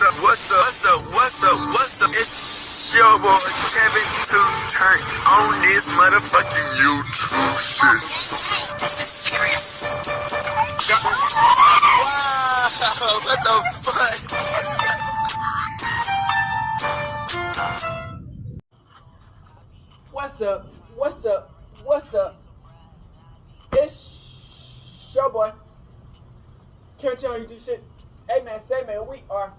What's up? It's your boy Kevin to turn on this motherfucking YouTube shit. This is serious. Wow, what the fuck? What's up? It's your boy Kevin to turn on YouTube shit. Hey man, say man, we are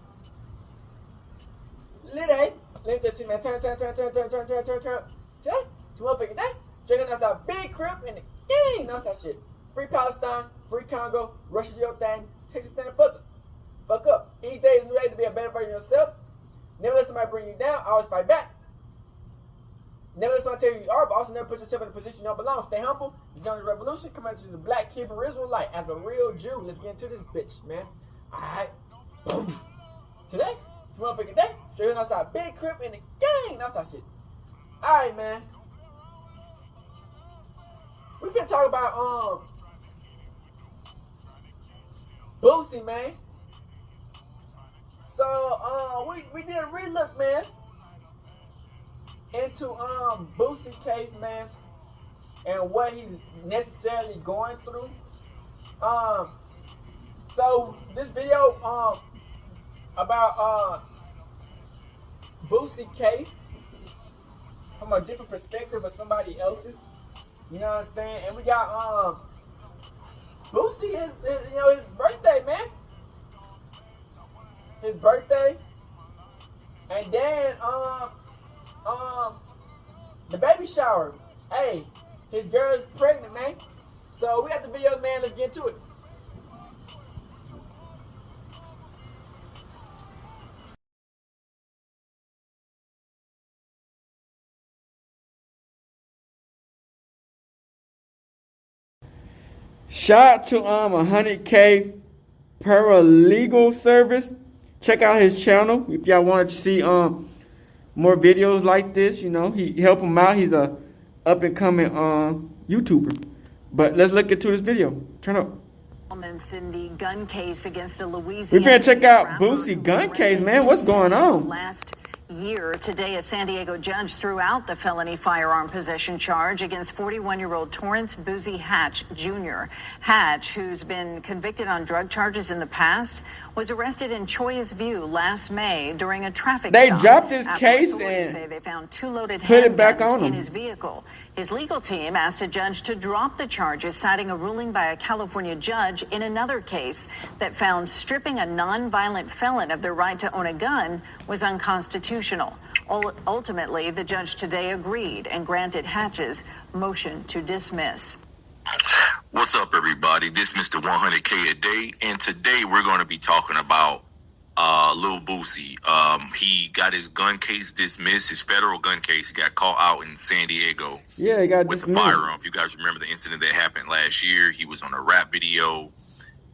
lit, eh? Let me just see, man. Turn. Today, it's motherfucking day. Drinking us our big crib in the game. That's that shit. Free Palestine, free Congo, Russia, your thing. Texas, stand the fuck up. Each day is a new day to be a better version of yourself. Never let somebody bring you down. Always fight back. Never let somebody tell you you are, but also never put yourself in a position you don't belong. Stay humble. It's known as revolution. Come out to the black kid from Israelite as a real Jew. Let's get into this bitch, man. Alright. Boom. Today, it's motherfucking day. Straight outside, big crib in the gang. That's our shit. Alright, man. We finna talk about Boosie, man. So we did a relook, man, into Boosie case, man, and what he's necessarily going through. So this video about Boosie case from a different perspective of somebody else's. You know what I'm saying? And we got Boosie, his birthday, man. His birthday. And then the baby shower. Hey, his girl's pregnant, man. So we got the video, man. Let's get into it. Shout out to 100K paralegal service. Check out his channel if y'all want to see more videos like this. You know, he help him out. He's a up and coming YouTuber. But let's look into this video. Turn up. In the gun case against a Louisiana. We're gonna check out Boosie gun case, man. What's going on? Last year, today, a San Diego judge threw out the felony firearm possession charge against 41-year-old Torrance Boosie Hatch Jr. Hatch, who's been convicted on drug charges in the past, was arrested in Choias View last May during a traffic stop. They dropped his case and and they found 2 loaded put it back handguns on in him. his vehicle. His legal team asked a judge to drop the charges, citing a ruling by a California judge in another case that found stripping a nonviolent felon of their right to own a gun was unconstitutional. Ultimately, the judge today agreed and granted Hatch's motion to dismiss. What's up, everybody? This is Mr. 100K a day, and today we're going to be talking about Lil Boosie. He got his gun case dismissed, his federal gun case. He got caught out in San Diego. Yeah, he got with dismissed. The firearm. If you guys remember the incident that happened last year, he was on a rap video.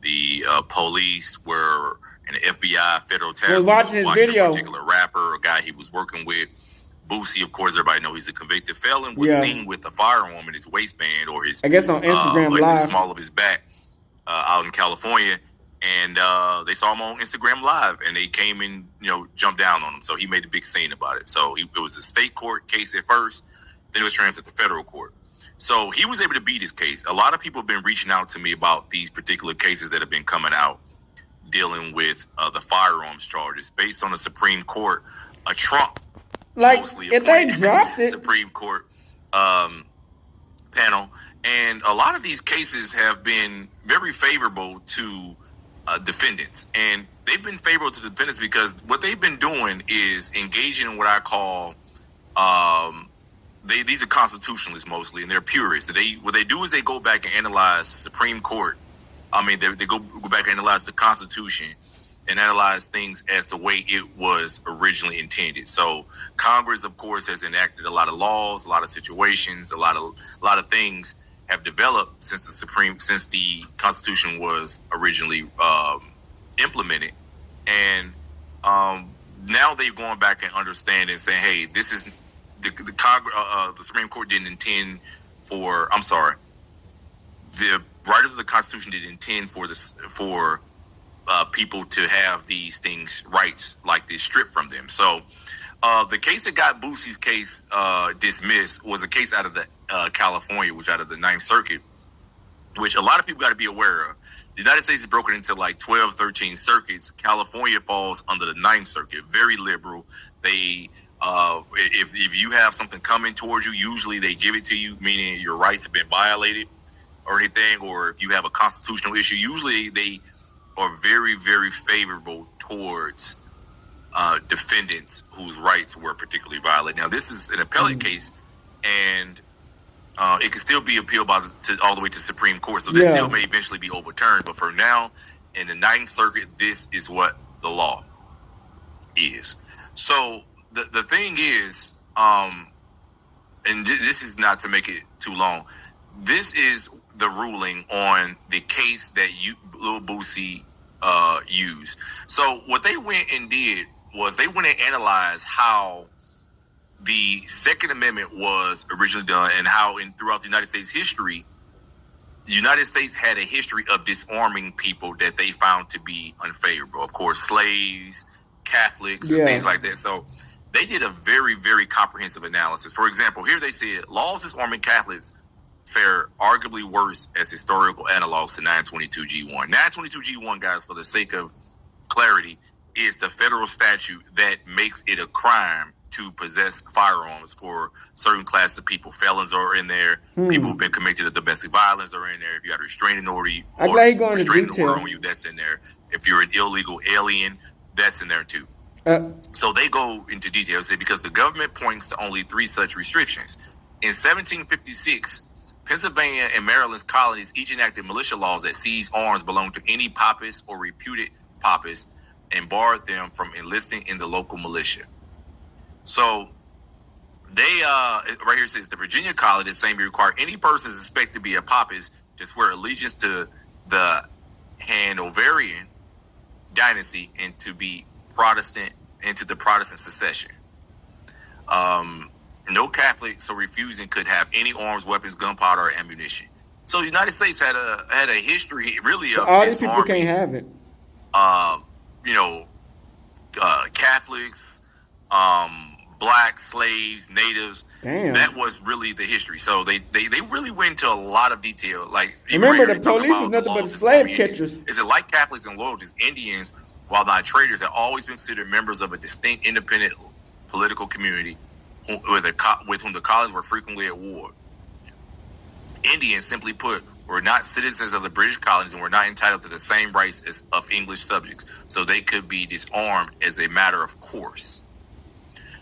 The police were, and the FBI, federal task force, watching his video. A particular rapper, a guy he was working with. Boosie, of course, everybody knows he's a convicted felon, was seen with a firearm in his waistband or his, I guess on Instagram Live, the small of his back, out in California. And they saw him on Instagram Live, and they came and jumped down on him. So he made a big scene about it. So it was a state court case at first, then it was transferred to federal court. So he was able to beat his case. A lot of people have been reaching out to me about these particular cases that have been coming out dealing with the firearms charges based on the Supreme Court, a Trump. Like, if they dropped it, Supreme Court panel, and a lot of these cases have been very favorable to defendants, and they've been favorable to defendants because what they've been doing is engaging in what I call these are constitutionalists mostly, and they're purists. What they do is they go back and analyze the Supreme Court. I mean, they go back and analyze the Constitution and analyze things as the way it was originally intended. So Congress, of course, has enacted a lot of laws, a lot of situations, a lot of things have developed since the Constitution was originally implemented, and now they're going back and understanding, saying, "Hey, this is the Supreme Court didn't intend for. I'm sorry, the writers of the Constitution didn't intend for this people to have these things, rights like this, stripped from them. So the case that got Boosie's case dismissed was a case out of the California, which out of the Ninth Circuit, which a lot of people got to be aware of. The United States is broken into like 12, 13 circuits. California falls under the Ninth Circuit, very liberal. They, if you have something coming towards you, usually they give it to you, meaning your rights have been violated or anything, or if you have a constitutional issue, usually they are very, very favorable towards defendants whose rights were particularly violated. Now, this is an appellate case, and it can still be appealed all the way to Supreme Court. So this still may eventually be overturned. But for now, in the Ninth Circuit, this is what the law is. So the thing is, and this is not to make it too long, this is the ruling on the case that Lil Boosie used. So what they went and did was they went and analyzed how the Second Amendment was originally done, and how throughout the United States history, the United States had a history of disarming people that they found to be unfavorable. Of course, slaves, Catholics, and things like that. So they did a very, very comprehensive analysis. For example, here they said laws disarming Catholics fare arguably worse as historical analogs to 922G1. 922G1, guys, for the sake of clarity, is the federal statute that makes it a crime to possess firearms for certain classes of people. Felons are in there. People who've been convicted of domestic violence are in there. If you got a restraining order, on you, that's in there. If you're an illegal alien, that's in there too. So they go into detail, say, because the government points to only 3 such restrictions. In 1756, Pennsylvania and Maryland's colonies each enacted militia laws that seized arms belonging to any papist or reputed papist and barred them from enlisting in the local militia. So they right here says the Virginia colony the same year required any person suspected to be a papist to swear allegiance to the Hanoverian dynasty and to be Protestant into the Protestant succession. No Catholic so refusing could have any arms, weapons, gunpowder, or ammunition. So the United States had a history really of all these people can't have it. Catholics, black slaves, natives. Damn. That was really the history. So they really went into a lot of detail. Like, remember, the police was nothing but slave catchers. Is it like Catholics and loyalists? Indians, while not traitors, have always been considered members of a distinct, independent political community with whom the colonies were frequently at war. Indians, simply put, were not citizens of the British colonies and were not entitled to the same rights as of English subjects, so they could be disarmed as a matter of course.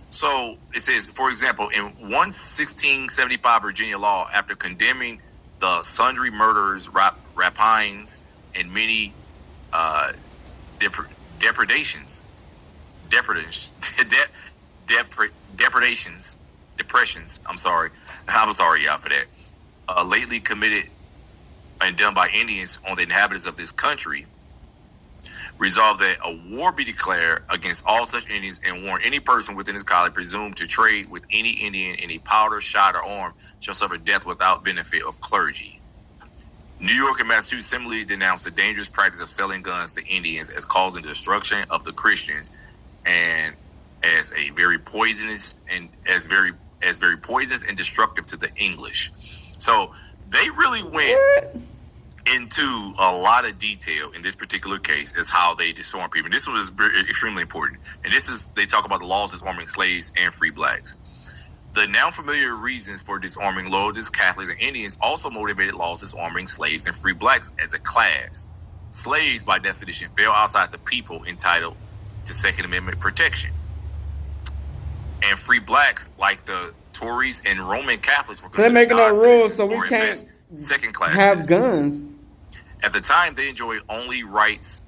So it says, for example, in 1675 Virginia law, after condemning the sundry murders, rapines, and many depressions, I'm sorry y'all for that, lately committed and done by Indians on the inhabitants of this country, resolved that a war be declared against all such Indians and warn any person within his colony presumed to trade with any Indian in a powder, shot, or arm shall suffer death without benefit of clergy. New York and Massachusetts similarly denounced the dangerous practice of selling guns to Indians as causing the destruction of the Christians and as a very poisonous and very poisonous and destructive to the English. So they really went into a lot of detail in this particular case as how they disarm people. And this was extremely important. And they talk about the laws disarming slaves and free blacks. The now familiar reasons for disarming loyalists, Catholics, and Indians also motivated laws disarming slaves and free blacks as a class. Slaves, by definition, fell outside the people entitled to Second Amendment protection. And free blacks, like the Tories and Roman Catholics, were they're making our rules so we can't second-class have citizens. Guns. At the time, they enjoyed only rights.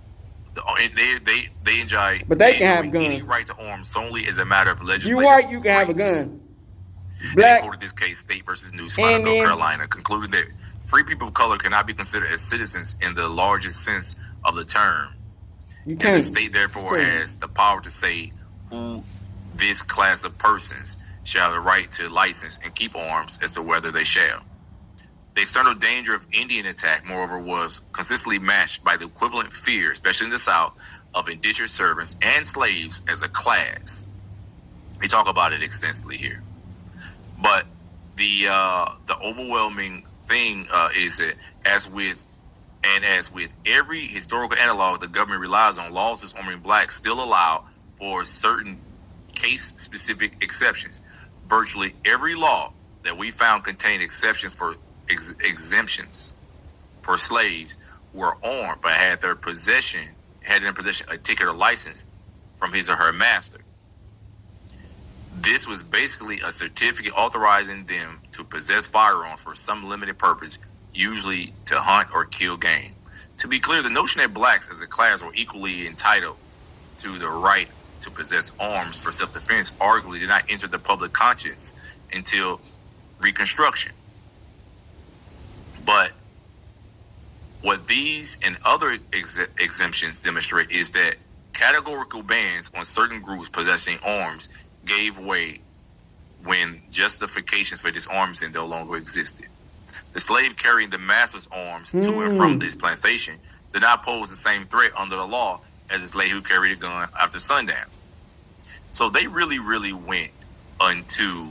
They enjoy. But they can have guns. Any right to arms solely as a matter of legislative. You white, you can have a gun. Black. They quoted this case, State versus Newsom, North Carolina, concluding that free people of color cannot be considered as citizens in the largest sense of the term. And the state therefore has the power to say who this class of persons shall have the right to license and keep arms as to whether they shall. The external danger of Indian attack, moreover, was consistently matched by the equivalent fear, especially in the South, of indentured servants and slaves as a class. We talk about it extensively here. But the overwhelming thing is that as with every historical analog the government relies on, laws disarming blacks still allow for certain case-specific exceptions. Virtually every law that we found contained exceptions for exemptions for slaves who were armed but had in their possession a ticket or license from his or her master. This was basically a certificate authorizing them to possess firearms for some limited purpose, usually to hunt or kill game. To be clear, the notion that blacks as a class were equally entitled to the right to possess arms for self-defense arguably did not enter the public conscience until Reconstruction. But what these and other exemptions demonstrate is that categorical bans on certain groups possessing arms gave way when justifications for disarmament no longer existed. The slave carrying the master's arms to and from this plantation did not pose the same threat under the law as the slave who carried a gun after sundown. So they really, really went into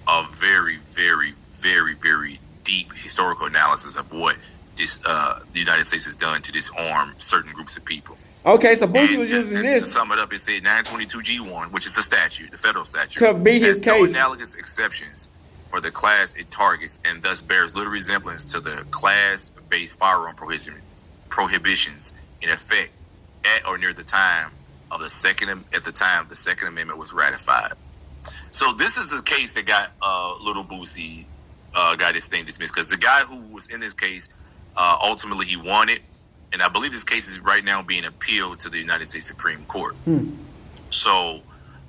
a very, very, very, very deep historical analysis of what this the United States has done to disarm certain groups of people. Okay, so Boosie was using this. To sum it up, it said 922G1, which is a statute, the federal statute, to be his has no case. analogous exceptions for the class it targets, and thus bears little resemblance to the class-based firearm prohibitions in effect at or near the time of the Second Amendment was ratified. So this is the case that got little Boosie got his thing dismissed, because the guy who was in this case ultimately he won it. And I believe this case is right now being appealed to the United States Supreme Court. So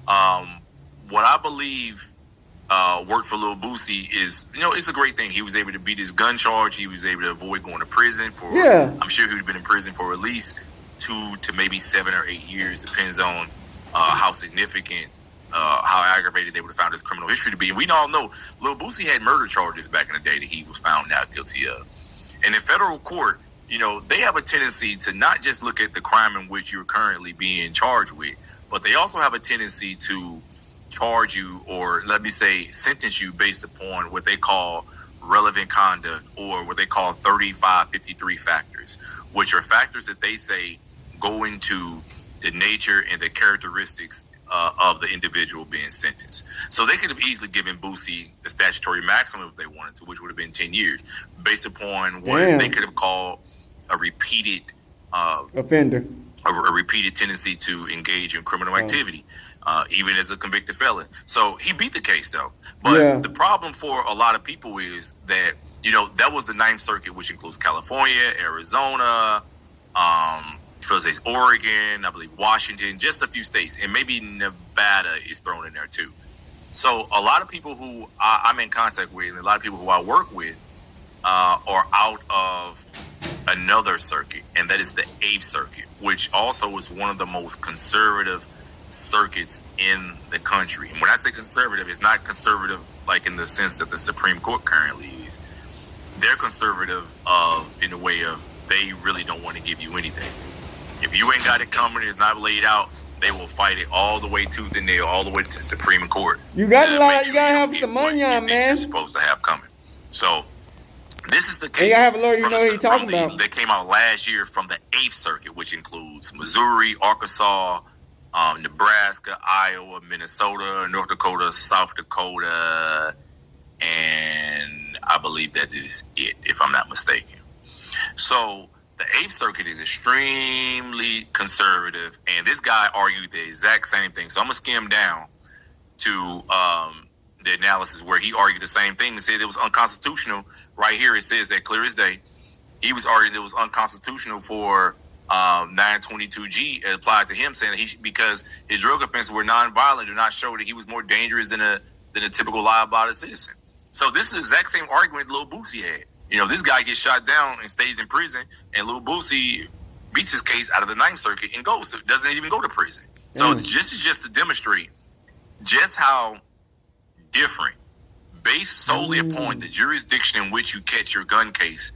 what I believe worked for Lil Boosie is, it's a great thing. He was able to beat his gun charge. He was able to avoid going to prison for, I'm sure he would have been in prison for at least 2 to maybe 7 or 8 years, depends on how significant, how aggravated they would have found his criminal history to be. And we all know Lil Boosie had murder charges back in the day that he was found not guilty of. And in federal court, they have a tendency to not just look at the crime in which you're currently being charged with, but they also have a tendency to charge you, or let me say, sentence you based upon what they call relevant conduct, or what they call 3553 factors, which are factors that they say go into the nature and the characteristics of the individual being sentenced. So they could have easily given Boosie the statutory maximum if they wanted to, which would have been 10 years, based upon what they could have called a repeated offender, a repeated tendency to engage in criminal activity, even as a convicted felon. So he beat the case, though. But the problem for a lot of people is that, that was the Ninth Circuit, which includes California, Arizona, States, Oregon, I believe Washington, just a few states, and maybe Nevada is thrown in there too. So a lot of people who I'm in contact with, and a lot of people who I work with, are out of another circuit, and that is the 8th Circuit, which also is one of the most conservative circuits in the country. And when I say conservative, it's not conservative like in the sense that the Supreme Court currently is. They're conservative in a way of they really don't want to give you anything. If you ain't got it coming, it's not laid out, they will fight it all the way tooth and nail, all the way to the Supreme Court. You gotta have some money on, man. You're supposed to have coming. So this is the case. You have a lawyer, what you're talking about. That came out last year from the 8th Circuit, which includes Missouri, Arkansas, Nebraska, Iowa, Minnesota, North Dakota, South Dakota, and I believe that is it, if I'm not mistaken. So the 8th Circuit is extremely conservative, and this guy argued the exact same thing. So I'm going to skim down to the analysis where he argued the same thing and said it was unconstitutional. Right here it says that clear as day. He was arguing it was unconstitutional for 922G applied to him, saying that because his drug offenses were nonviolent, do not show that he was more dangerous than a typical law-abiding citizen. So this is the exact same argument Lil Boosie had. This guy gets shot down and stays in prison, and Lil Boosie beats his case out of the 9th Circuit and doesn't even go to prison. So this is just to demonstrate just how different based solely upon the jurisdiction in which you catch your gun case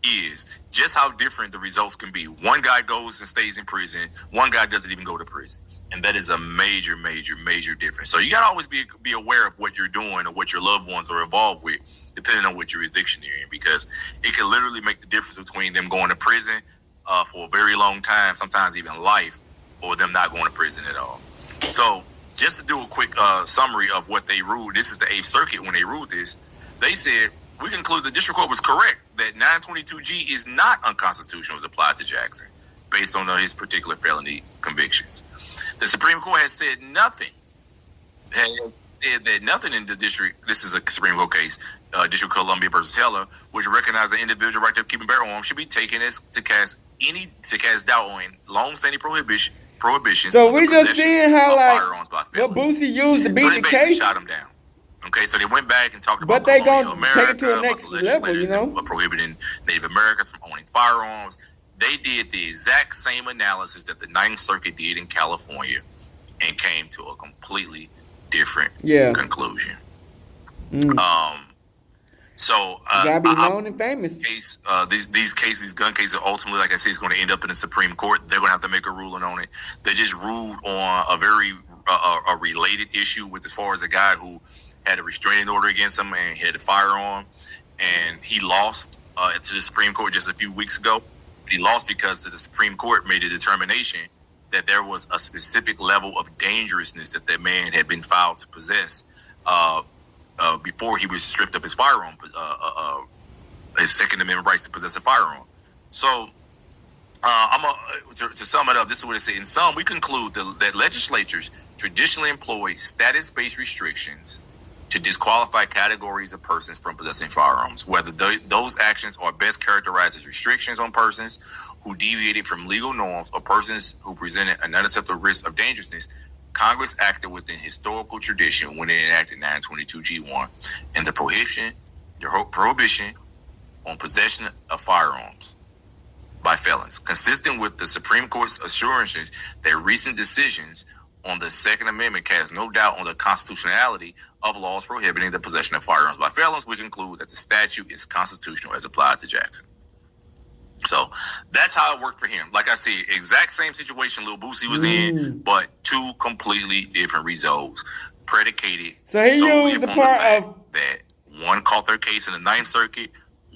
is just how different the results can be. One guy goes and stays in prison. One guy doesn't even go to prison. And that is a major, major, major difference. So you got to always be aware of what you're doing or what your loved ones are involved with, depending on what jurisdiction you're in, because it can literally make the difference between them going to prison for a very long time, sometimes even life, or them not going to prison at all. So just to do a quick summary of what they ruled, this is the 8th Circuit when they ruled this, they said, we conclude the district court was correct that 922G is not unconstitutional as applied to Jackson based on his particular felony convictions. The Supreme Court has said nothing. That nothing in the district, this is a Supreme Court case, District of Columbia versus Heller, which recognized the individual right to keep and bear arms should be taken as to cast doubt on long-standing prohibitions. So we just seeing how firearms by what Boosie used to beat so they the basically case. shot him down. Okay, so they went back and talked about But they colonial gonna take it to the America, next about the level, you legislators know? prohibiting Native Americans from owning firearms. They did the exact same analysis that the 9th Circuit did in California and came to a completely different conclusion. So gotta be known and famous. These gun cases, ultimately, like I said, is going to end up in the Supreme Court. They're going to have to make a ruling on it. They just ruled on a very a related issue with as far as a guy who had a restraining order against him and had a firearm, and he lost to the Supreme Court just a few weeks ago. He lost because the Supreme Court made a determination that there was a specific level of dangerousness that man had been found to possess before he was stripped of his firearm, his Second Amendment rights to possess a firearm. So to sum it up, this is what it says. In sum, we conclude that legislatures traditionally employ status-based restrictions to disqualify categories of persons from possessing firearms, whether those actions are best characterized as restrictions on persons who deviated from legal norms or persons who presented an unacceptable risk of dangerousness. Congress acted within historical tradition when it enacted 922G1 and the prohibition on possession of firearms by felons, consistent with the Supreme Court's assurances that recent decisions on the Second Amendment cast no doubt on the constitutionality of laws prohibiting the possession of firearms by felons. We conclude that the statute is constitutional as applied to Jackson. So that's how it worked for him. Like I said, exact same situation Lil Boosie was in, but two completely different results predicated solely upon the fact that one caught their case in the 9th Circuit,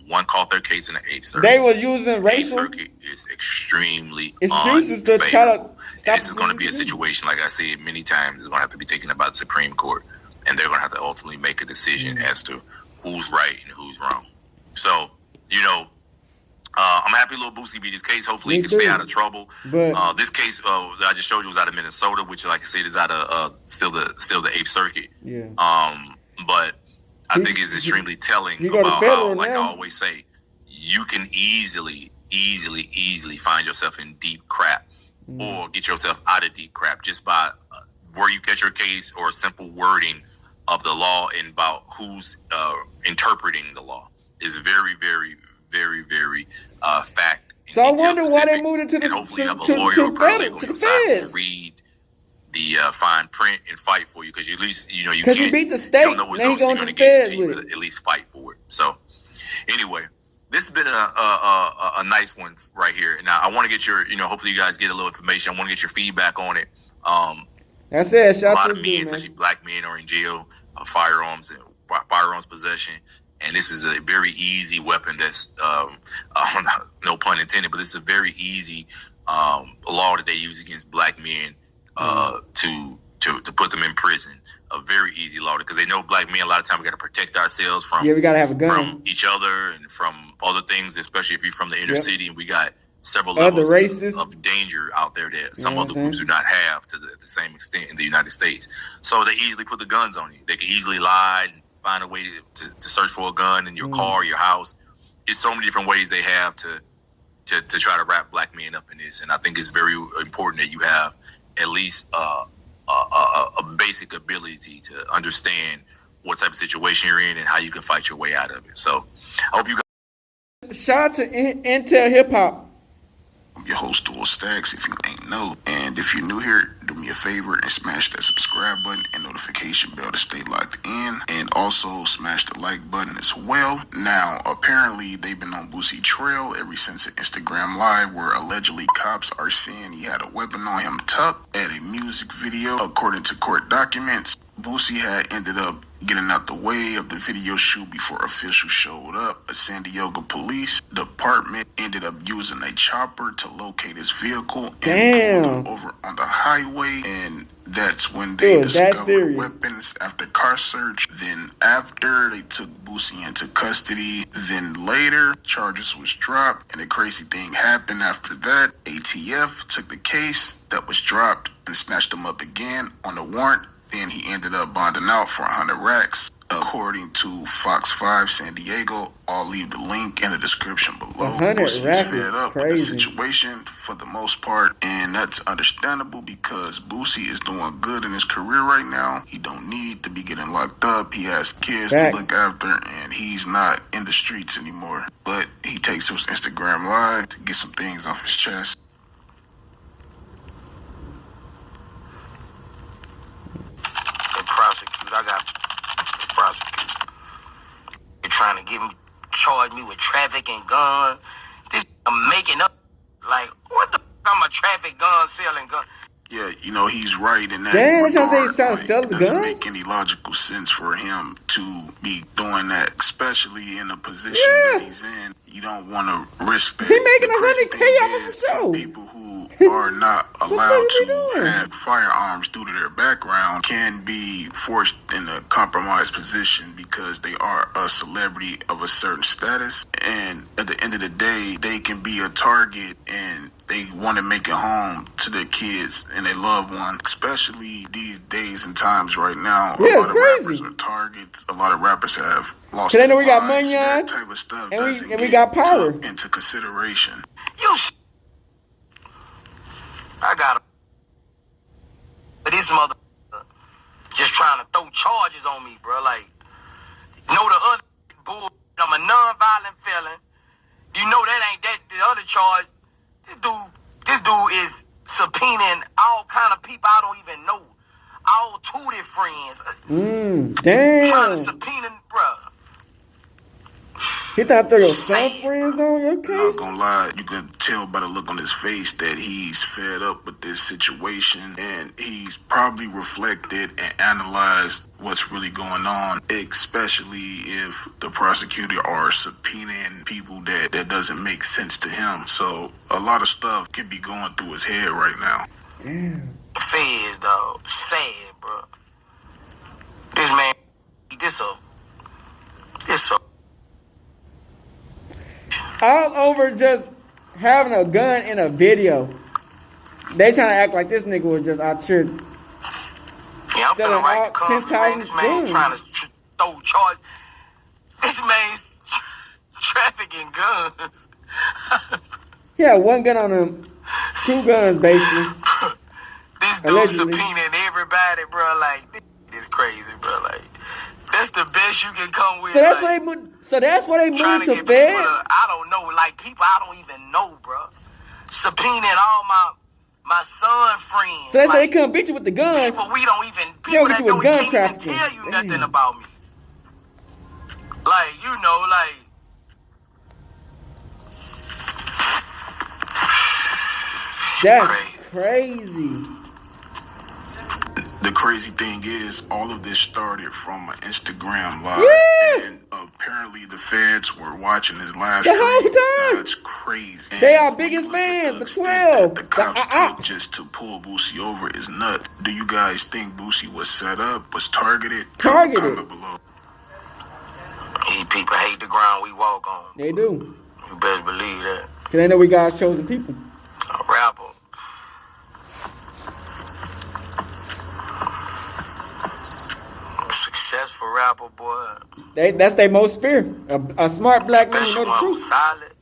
one caught their case in the 8th Circuit. They were using racial 8th Circuit is extremely unfavorable. This is going to be a situation, like I said many times, it's going to have to be taken up by the Supreme Court, and they're going to have to ultimately make a decision as to who's right and who's wrong. So, I'm happy Lil Boosie beat his case. Hopefully he can stay out of trouble. But this case that I just showed you was out of Minnesota, which, like I said, is out of still the 8th Circuit. Yeah. But I think it's extremely telling about how, like I always say, you can easily find yourself in deep crap or get yourself out of deep crap just by where you catch your case or simple wording of the law and about who's interpreting the law is very, very, very, very fact. So I wonder why they moved it to the hopefully you have a lawyer or paralegal on your side who read the fine print and fight for you, because at least you can't. He beat the state. You don't know what results you're going to get until you at least fight for it. So anyway, this has been a nice one right here. Now I want to get your, hopefully you guys get a little information. I want to get your feedback on it. That's it. A lot of men, especially black men, are in jail of firearms and firearms possession. And this is a very easy weapon that's, no pun intended, but this is a very easy law that they use against black men to put them in prison. A very easy law, because they know black men, a lot of times we got to protect ourselves from we got to have a gun, from each other and from other things, especially if you're from the inner city, and we got several levels of danger out there that some other groups do not have to the same extent in the United States. So they easily put the guns on you. They can easily lie and find a way to search for a gun in your car, your house. It's so many different ways they have to try to wrap black men up in this. And I think it's very important that you have at least a basic ability to understand what type of situation you're in and how you can fight your way out of it. So I hope you guys. Shout out to Intel Hip Hop. I'm your host, Dual Stacks, if you ain't know. And if you're new here, do me a favor and smash that subscribe button and notification bell to stay locked in. And also smash the like button as well. Now, apparently, they've been on Boosie trail ever since an Instagram live where allegedly cops are saying he had a weapon on him tucked at a music video. According to court documents, Boosie had ended up getting out the way of the video shoot before officials showed up. A San Diego police department ended up using a chopper to locate his vehicle and pulled him over on the highway, and that's when they discovered weapons after car search. Then after, they took Boosie into custody. Then later, charges was dropped, and the crazy thing happened after that. ATF took the case that was dropped and snatched him up again on a warrant. Then he ended up bonding out for 100 racks. According to Fox 5 San Diego, I'll leave the link in the description below. Boosie's fed up with the situation for the most part, and that's understandable because Boosie is doing good in his career right now. He don't need to be getting locked up. He has kids to look after, and he's not in the streets anymore. But he takes to his Instagram live to get some things off his chest. I got prosecuted. They're trying to charge me with trafficking gun. This I'm making up. Like, what the f***? I'm a traffic gun selling gun. Yeah, you know, he's right in that regard. It doesn't make any logical sense for him to be doing that, especially in the position that he's in. You don't want to risk that. He making $100K off the show. Some people who are not allowed to have firearms due to their background can be forced in a compromised position because they are a celebrity of a certain status. And at the end of the day, they can be a target, and they want to make it home to their kids and their loved ones, especially these days and times right now. A lot of rappers are targets. A lot of rappers have lost their lives. We got money that type of stuff and we got power into consideration. I got him. But this mother just trying to throw charges on me, bro. Like, you know the other bull, I'm a non-violent felon. You know that ain't that the other charge. This dude is subpoenaing all kind of people I don't even know. All Tootie friends. Damn. Trying to subpoena, bro. He thought throw your son friends on your case? I'm not gonna lie, you can tell by the look on his face that he's fed up with this situation, and he's probably reflected and analyzed what's really going on, especially if the prosecutor are subpoenaing people that doesn't make sense to him. So a lot of stuff could be going through his head right now. Damn. Feds, dog. Sad, bro. This man, this all over just having a gun in a video. They trying to act like this nigga was just out here. Yeah, I'm feeling right to come. Man, this man trying to throw charge. This man's trafficking guns. He had one gun on him, 2 guns basically. This dude subpoenaing everybody, bro. Like, this is crazy, bro. Like, that's the best you can come with. So that's why they moved trying to to get bed. people I don't know, like people I don't even know, bro. Subpoenaing all my son friends. So that's like, why they couldn't beat you with the gun. People we don't even, people that don't even tell you nothing about me. Like, you know, like. That's crazy. The crazy thing is, all of this started from an Instagram live, and apparently the feds were watching his live stream. That's crazy. And they are biggest fans. The 12. The cops took just to pull Boosie over is nuts. Do you guys think Boosie was set up, was targeted? Comment below. These people hate the ground we walk on. They do. You best believe that. Cause they know we God's chosen people. A rapper. Successful rapper, boy. That's their most fear. A smart black man who know the truth. Solid.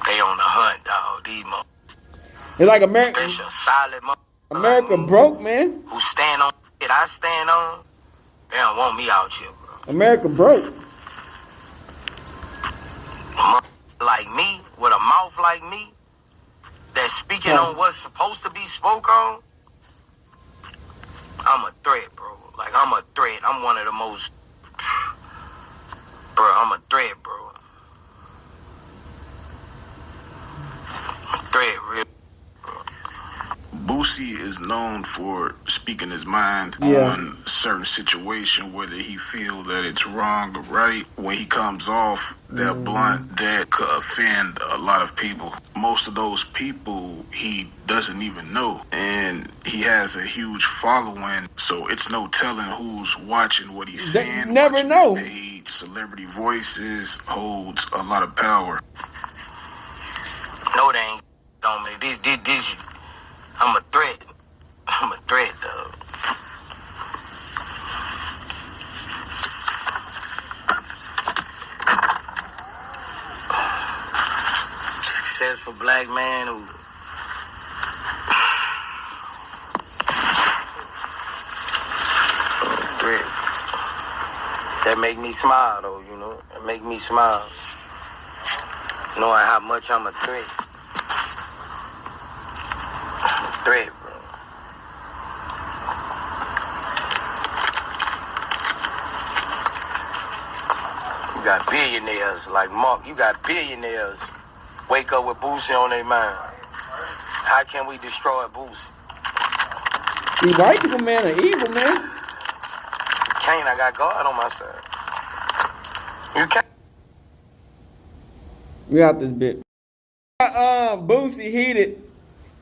They on the hunt, dog. These motherfuckers. It's like America. Special, solid motherfuckers. America broke, man. Who stand on it I stand on. They don't want me out here, bro. America broke. Like me, with a mouth like me, that's speaking on what's supposed to be spoke on, I'm a threat, bro. Like, I'm a threat. I'm one of the most... Bro, I'm a threat, bro. I'm a threat, real. Boosie is known for speaking his mind Yeah. on certain situation, whether he feel that it's wrong or right. When he comes off that blunt, that could offend a lot of people. Most of those people he doesn't even know, and he has a huge following, so it's no telling who's watching what he's They saying. never watching know. His page. Celebrity voices holds a lot of power. No, they ain't on me. These, I'm a threat. I'm a threat, dog. Successful black man who... Threat. That make me smile, though, you know? That make me smile. Knowing how much I'm a threat. Threat, bro. You got billionaires like Mark. You got billionaires wake up with Boosie on their mind. How can we destroy Boosie? These white people, man, are evil, man. Can't. I got God on my side. You can't. We out this bit. Boosie heated.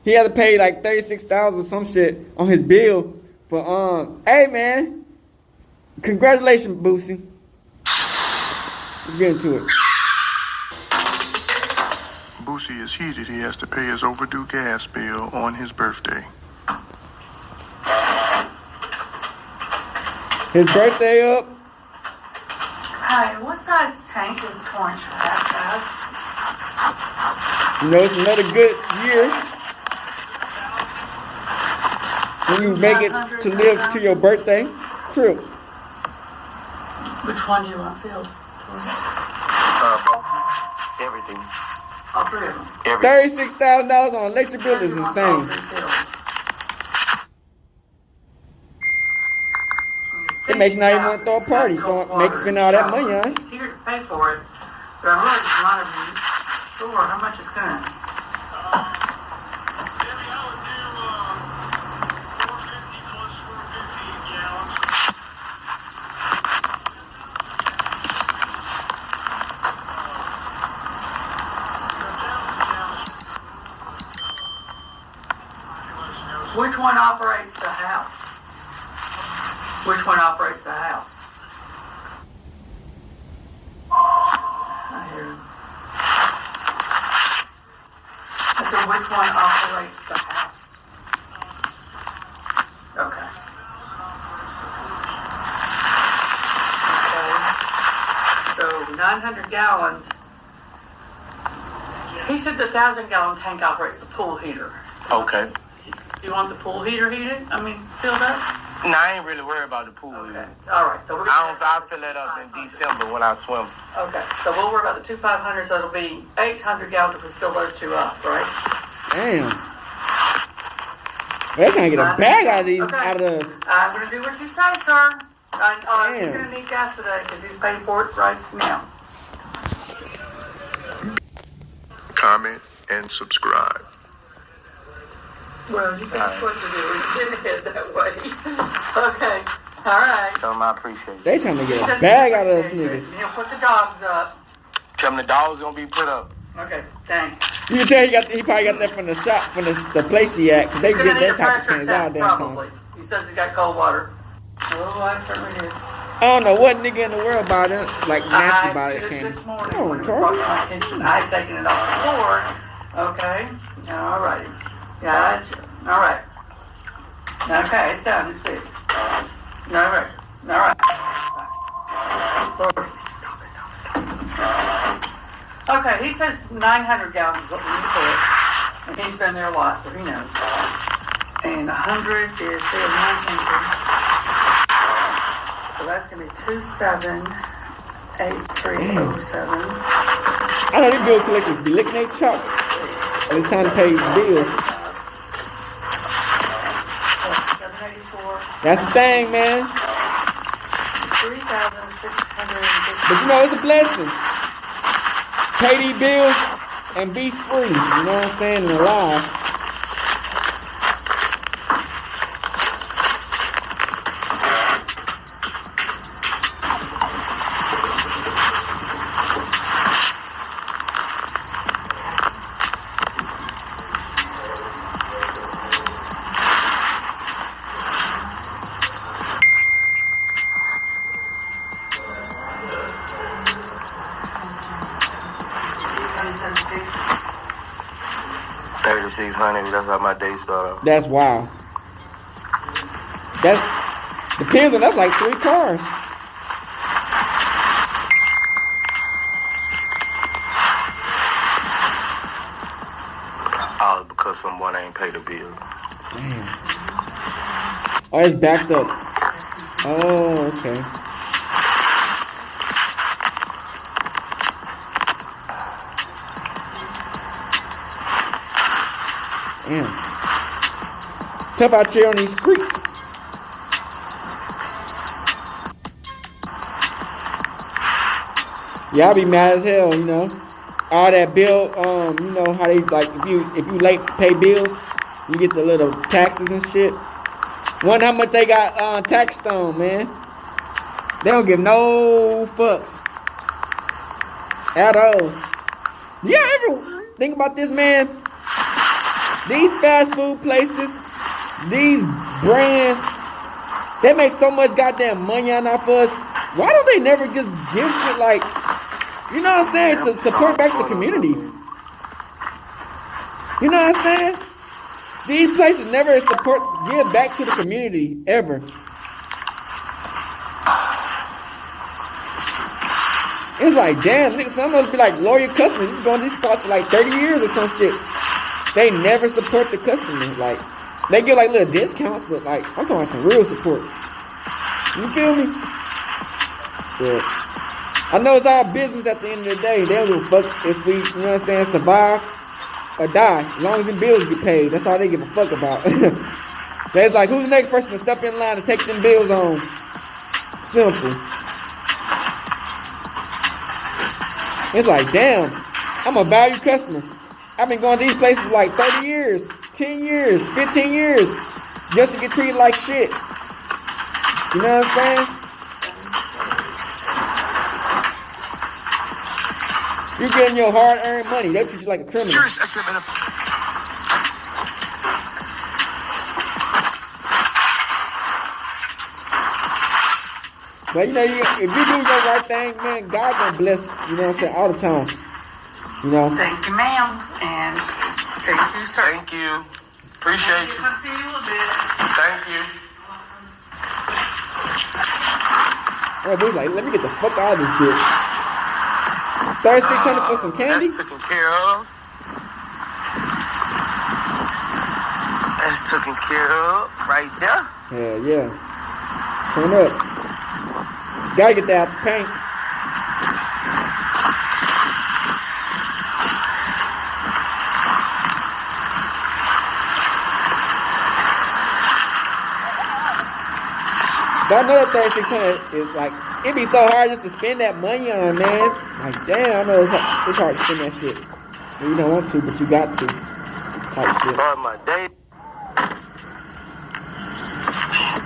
He had to pay like $36,000 or some shit on his bill for Hey man, congratulations, Boosie. Let's get into it. Boosie is heated. He has to pay his overdue gas bill on his birthday. His birthday up. Hi, what size tank is the corn have? You know, it's another good year. When you make it to live to your birthday. True. Which one do you want filled? Everything. All three of them. Everything. $36,000 on electric bill is insane. It makes you not even want to throw a party. Make spend all that money on it. He's here to pay for it, but I'm really just not even sure how much it's going to. Which one operates the house? Which one operates the house? I hear you. I said, which one operates the house? Okay. Okay. So 900 gallons. He said the 1,000-gallon tank operates the pool heater. Okay. You want the pool heater heated? Filled up? Nah, I ain't really worried about the pool. Okay. All right. So I'll fill that up in December when I swim. Okay. So we'll worry about the 2,500. So it'll be 800 gallons if we fill those two up, right? Damn. They're trying to get a bag out of these. Okay. Out of. I'm gonna do what you say, sir. He's Damn. gonna need gas today because he's paying for it right now. Comment and subscribe. Well, you finished what to do. You didn't head that way. Okay. All right. Tell them I appreciate it. They trying to get a bag out of us niggas. He'll put the dogs up. Tell them the dogs gonna be put up. Okay. Thanks. You can tell he probably got that from the shop, from the place he at, because they He's gonna get need that a type of pressure things all test, damn probably. time. He says he got cold water. Oh, I certainly did. I don't know what nigga in the world about it, like nasty about I it. did it Came. this morning Oh, when it was brought to my attention. I had taken it off the floor. Okay. All righty. Gotcha. All right. Okay, it's done. It's fixed. All right. All right. Okay, he says 900 gallons is what we need to put. And he's been there a lot, so he knows. And 100 is 900. So So that's going to be 278307. I know these bill collectors be licking their chops. And it's time to pay bills. 784. That's the thing, man. 3,650. But you know, it's a blessing. Pay these bills and be free. You know what I'm saying? And alive. $3,600. That's how my day started. That's wild. That depends on, that's like 3 cars. All because someone ain't paid the bill. Damn. Oh, it's backed up. Oh, okay. Damn. Tough out here on these streets. Yeah, I'll be mad as hell, you know. All that bill, you know how they like if you late pay bills, you get the little taxes and shit. Wonder how much they got taxed on, man. They don't give no fucks at all. Yeah, ever think about this, man? These fast food places, these brands, they make so much goddamn money on off us. Why don't they never just give shit like, you know what I'm saying, to support back the community? You know what I'm saying? These places never give back to the community, ever. It's like, damn, niggas, some must be like loyal customers. You going to these spots for like 30 years or some shit. They never support the customer. Like, they give like little discounts, but like, I'm talking about some real support. You feel me? Yeah. I know it's all business at the end of the day. They don't give a fuck if we, you know what I'm saying, survive or die. As long as the bills get paid, that's all they give a fuck about. They're like, who's the next person to step in line to take them bills on? Simple. It's like, damn, I'm a value customer. I've been going to these places like 30 years, 10 years, 15 years, just to get treated like shit. You know what I'm saying? You're getting your hard-earned money. They treat you like a criminal. Serious exit minute. But you know, if you do your right thing, man, God gonna bless, you know what I'm saying, all the time. You know? Thank you, ma'am. And thank you, sir. Thank you. Appreciate you. I'll see you a bit. Thank you. Oh, dude's like, let me get the fuck out of this bitch. 3,600 for some candy? That's taken care of. That's taken care of right there. Yeah, yeah. Turn up. Gotta get that paint. But I know that 3,600 is like, it'd be so hard just to spend that money on, man. Like, damn, I know it's hard to spend that shit. You don't want to, but you got to. Type shit. Start my day.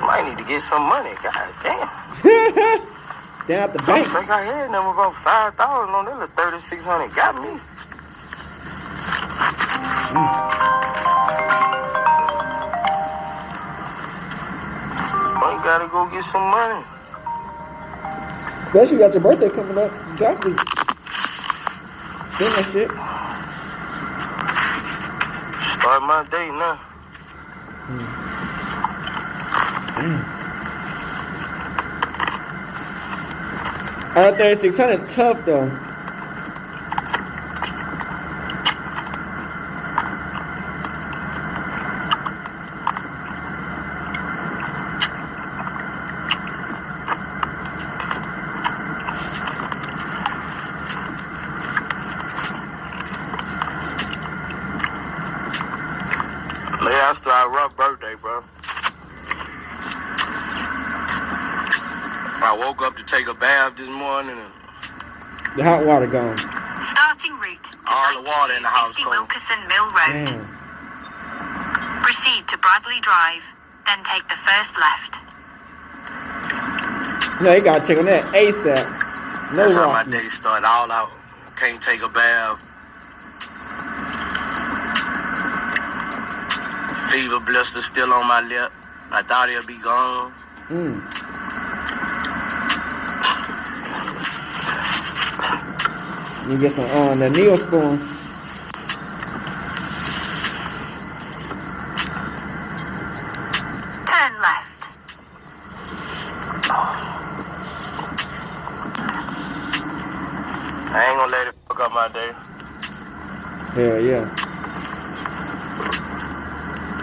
Might need to get some money. God damn. Down at the I bank. think I had number about 5,000 on that little 3,600. Got me. I gotta go get some money. Especially you got your birthday coming up. You got to spend that shit. Start my day now. Out 3,600 tough though. After our rough birthday, bro. I woke up to take a bath this morning and The hot water gone. Starting route to all the water in the house 9250 cold. Wilkerson Mill Road. Damn. Proceed to Bradley Drive, then take the first left. No, you gotta check on that ASAP. No That's how my walking. day started. All out. Can't take a bath. Fever blister still on my lip. I thought it'd be gone. You get some on the Neosporin. Turn left. I ain't gonna let it fuck up my day. Hell yeah.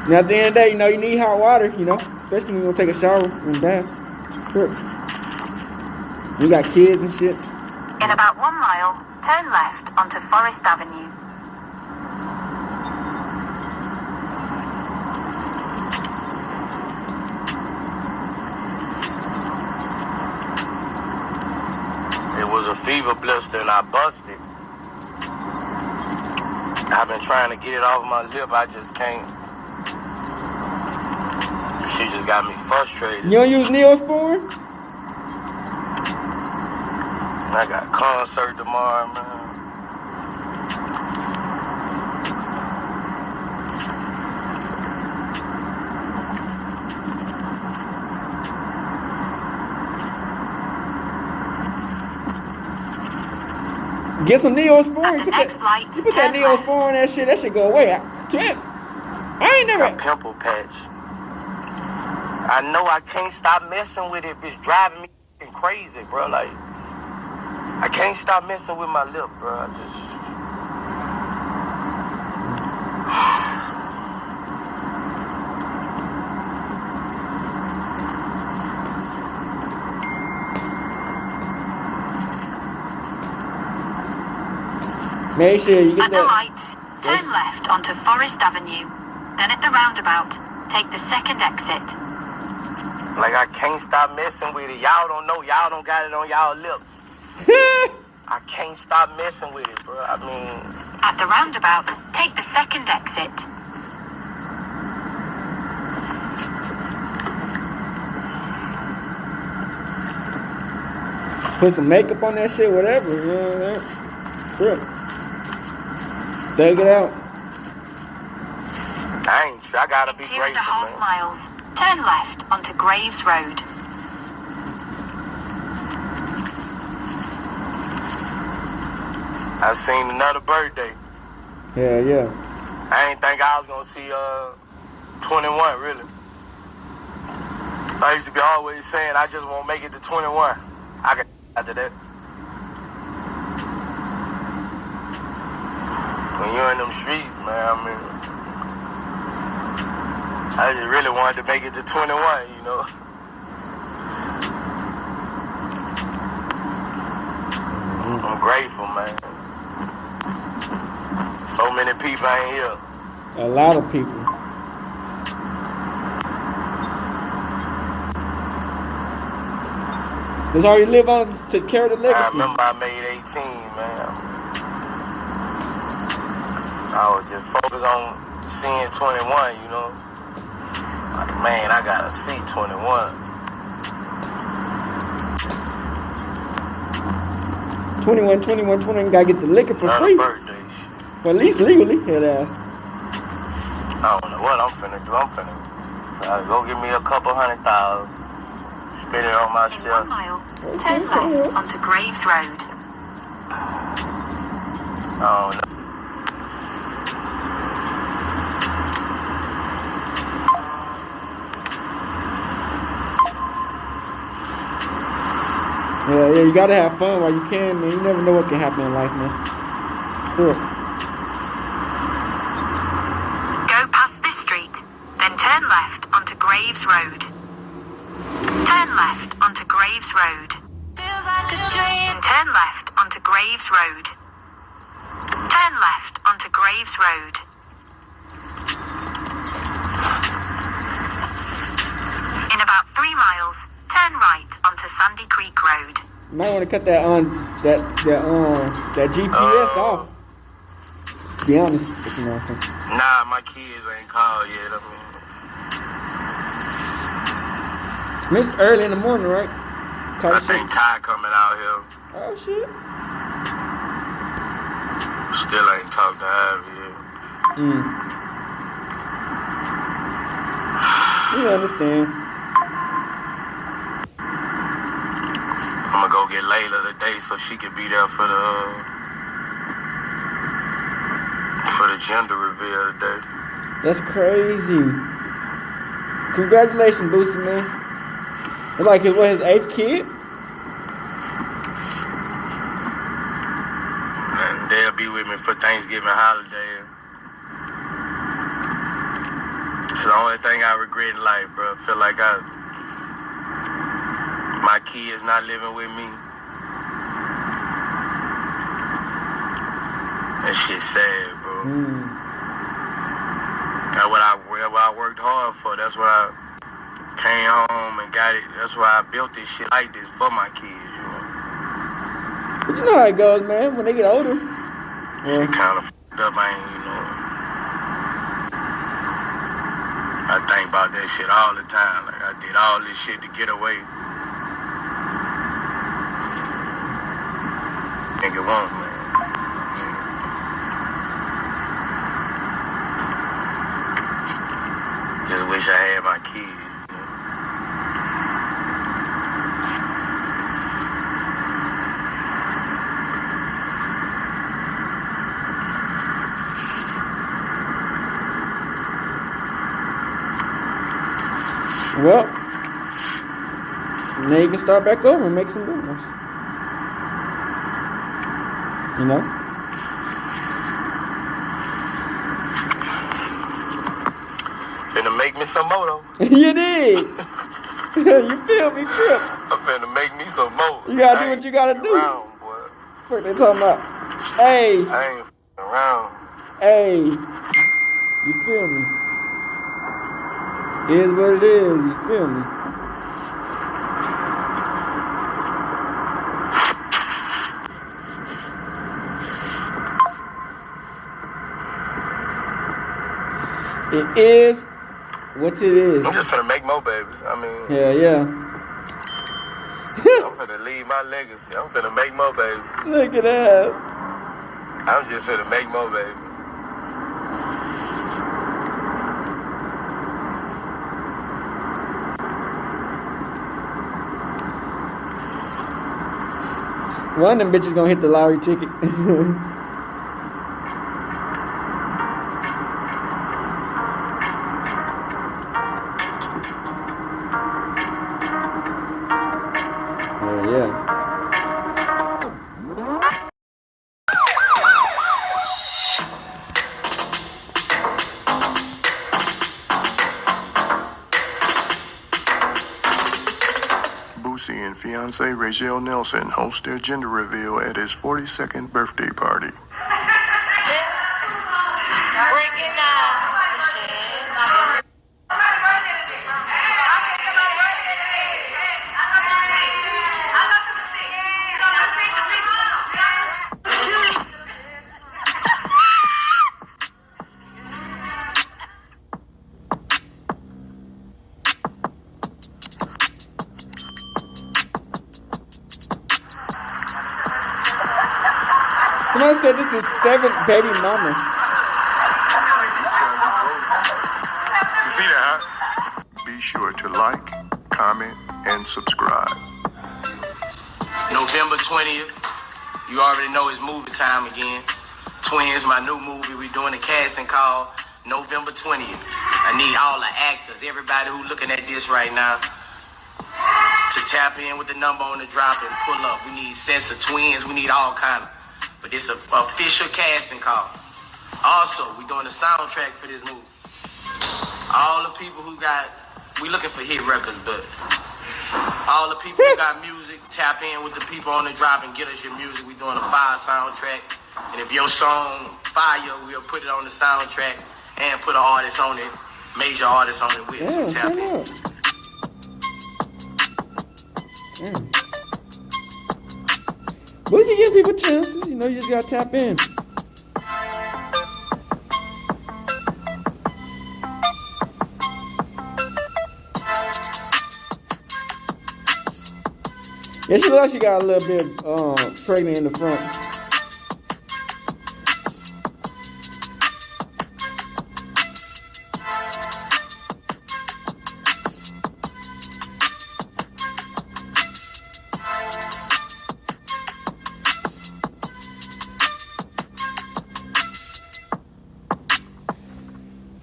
Now at the end of the day, you know, you need hot water, you know, especially when you gonna take a shower and bath. Sure. You got kids and shit. In about 1 mile, turn left onto Forest Avenue. It was a fever blister and I busted. I've been trying to get it off my lip. I just can't. She just got me frustrated. You don't use Neosporin? I got a concert tomorrow, man. Get some Neosporin. At the next light, You put that turn left. Neosporin on that shit, that shit go away. I ain't Got never. pimple patch. I know I can't stop messing with it. It's driving me crazy, bro. Like, I can't stop messing with my lip, bro. I just... Make sure you get At the that. lights, turn left onto Forest Avenue. Then at the roundabout, take the second exit. Like, I can't stop messing with it. Y'all don't know. Y'all don't got it on y'all lip. I can't stop messing with it, bro. I mean... At the roundabout, take the second exit. Put some makeup on that shit, whatever. You know what I'm saying? Take it out. I gotta be 2.5 grateful, man. miles, turn left onto Graves Road. I seen another birthday. Yeah, yeah. I ain't think I was gonna see 21, really. I used to be always saying I just won't make it to 21. I got after that. When you're in them streets, man, I mean, I just really wanted to make it to 21, you know. I'm grateful, man. So many people ain't here. A lot of people. That's all you live on to carry the I legacy. remember I made 18, man. I was just focused on seeing 21, you know. Like, man, I gotta see 21. 21, gotta get the liquor for Another free. birthday. Well, at least legally, head ass. I don't know what I'm finna do. I'm finna go get me a couple $100,000. Spend it on In myself. 1 mile, turn left onto Graves Road. I don't know. Yeah, you gotta have fun while you can, man. You never know what can happen in life, man. Sure. Go past this street, then turn left onto Graves Road. Turn left onto Graves Road. And turn left onto Graves Road. Turn left onto Graves Road. about 3 miles, turn right onto Sandy Creek Road. You might want to cut that GPS off. To be honest, but you know what I'm saying. Nah, my kids ain't called yet. I mean, it's early in the morning, right? I think Ty coming out here. Oh shit. Still ain't talked to Ivy yet. You understand. I'm gonna go get Layla today so she can be there for the gender reveal today. That's crazy. Congratulations, Boosie, man. It's like his 8th kid? And they'll be with me for Thanksgiving holiday. It's the only thing I regret in life, bro. I feel like my kids not living with me. That shit's sad, bro. That's what I worked hard for. That's what I came home and got it. That's why I built this shit like this for my kids, you know. But you know how it goes, man. When they get older. Shit kind of fucked up, I ain't, you know. I think about that shit all the time. Like, I did all this shit to get away. Nigga won't, man. Just wish I had my kids. Well, now you can start back over and make some good ones. You know? Finna make me some more, though. You did! You feel me, Crip? I'm finna make me some more. You gotta do what you gotta do. Around, boy. What they talking about? Hey! I ain't around. Hey! You feel me? It is what it is, you feel me? It is what it is. I'm just finna make more babies. I mean, Yeah. I'm finna leave my legacy. I'm finna make more babies. Look at that. I'm just finna make more babies. One of them bitches gonna hit the lottery ticket. Yeah. Boosie and fiance Rachel Nelson host their gender reveal at his 42nd birthday party. Somebody said this is 7th baby mama. You see that, huh? Be sure to like, comment, and subscribe. November 20th. You already know it's movie time again. Twins, my new movie. We doing a casting call November 20th. I need all the actors, everybody who looking at this right now, to tap in with the number on the drop and pull up. We need sets of twins. We need all kind of. But this is an official casting call. Also, we doing the soundtrack for this movie. All the people who we looking for hit records, but all the people who got music, tap in with the people on the drop and get us your music. We doing a fire soundtrack. And if your song fire, we'll put it on the soundtrack and put an artist on it, major artist on it with us. So tap in. Boosie give people chances. You know, you just gotta tap in. Yeah, she looks like she got a little bit pregnant in the front.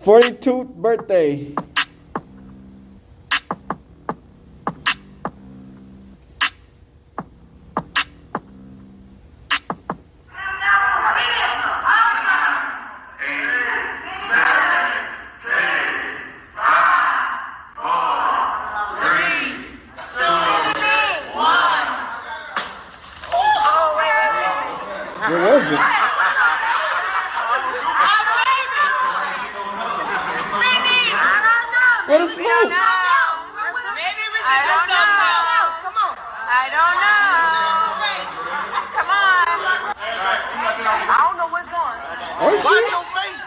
"42th birthday." What was it? What is smoke? I don't know. Come on. I don't know. Come on. I don't know what's going on. Oh, Watch your face.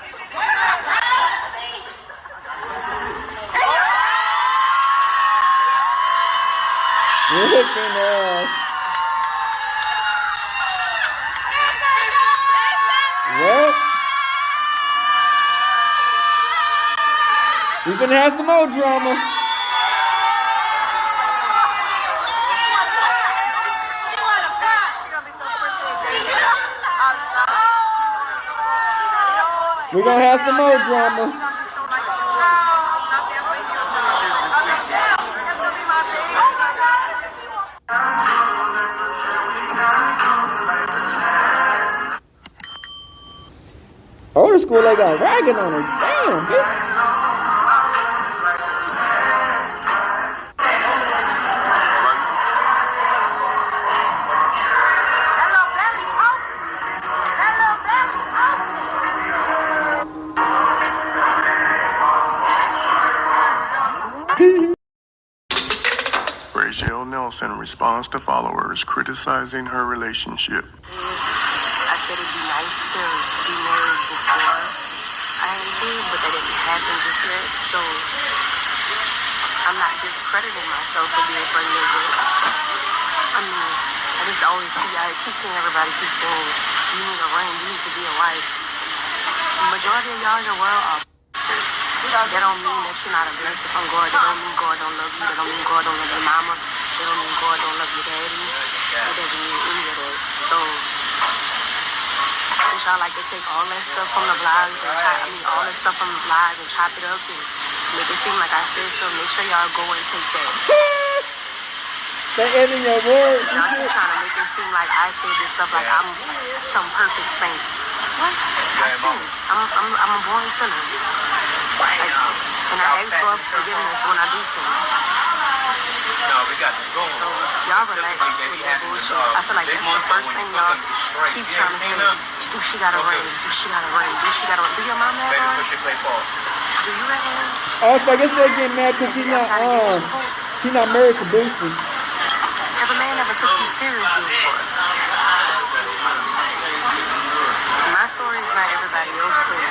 Looking ass. Well, we finna have some more drama. We're gonna have some more drama. Older school, they got ragging on her. Damn, bitch. Rachel Nelson responds to followers criticizing her relationship. I said it'd be nice to be married before I did, but that didn't happen just yet. So I'm not discrediting myself for being pregnant, but I mean, I just always see, I keep seeing everybody keep saying, you need a ring, you need to be a wife. The majority of y'all in the world are that don't mean that you're not a blessing from God. That don't mean God don't love you. That don't mean God don't love your mama. That don't mean God don't love your daddy. It doesn't mean any of that. So y'all like to take all that stuff from the blogs and all that stuff from the blogs and chop it up and make it seem like I said so. Make sure y'all go and take that. They ending your words. Y'all keep trying to make it seem like I said this stuff like I'm some perfect saint. What? I sin. I'm a born sinner. Like, and I ask God forgiveness when I do sin. No, we got to go. So y'all relax with that bullshit. I feel like that's the first thing y'all keep trying to say. Do she got a ring? Do she got a ring? Do she got a ring? Do your mom have a ring? Do you have a ring? Also, I guess they're getting mad because he's not married to Boosie. Have a man ever took you seriously before? My story is not everybody else's story.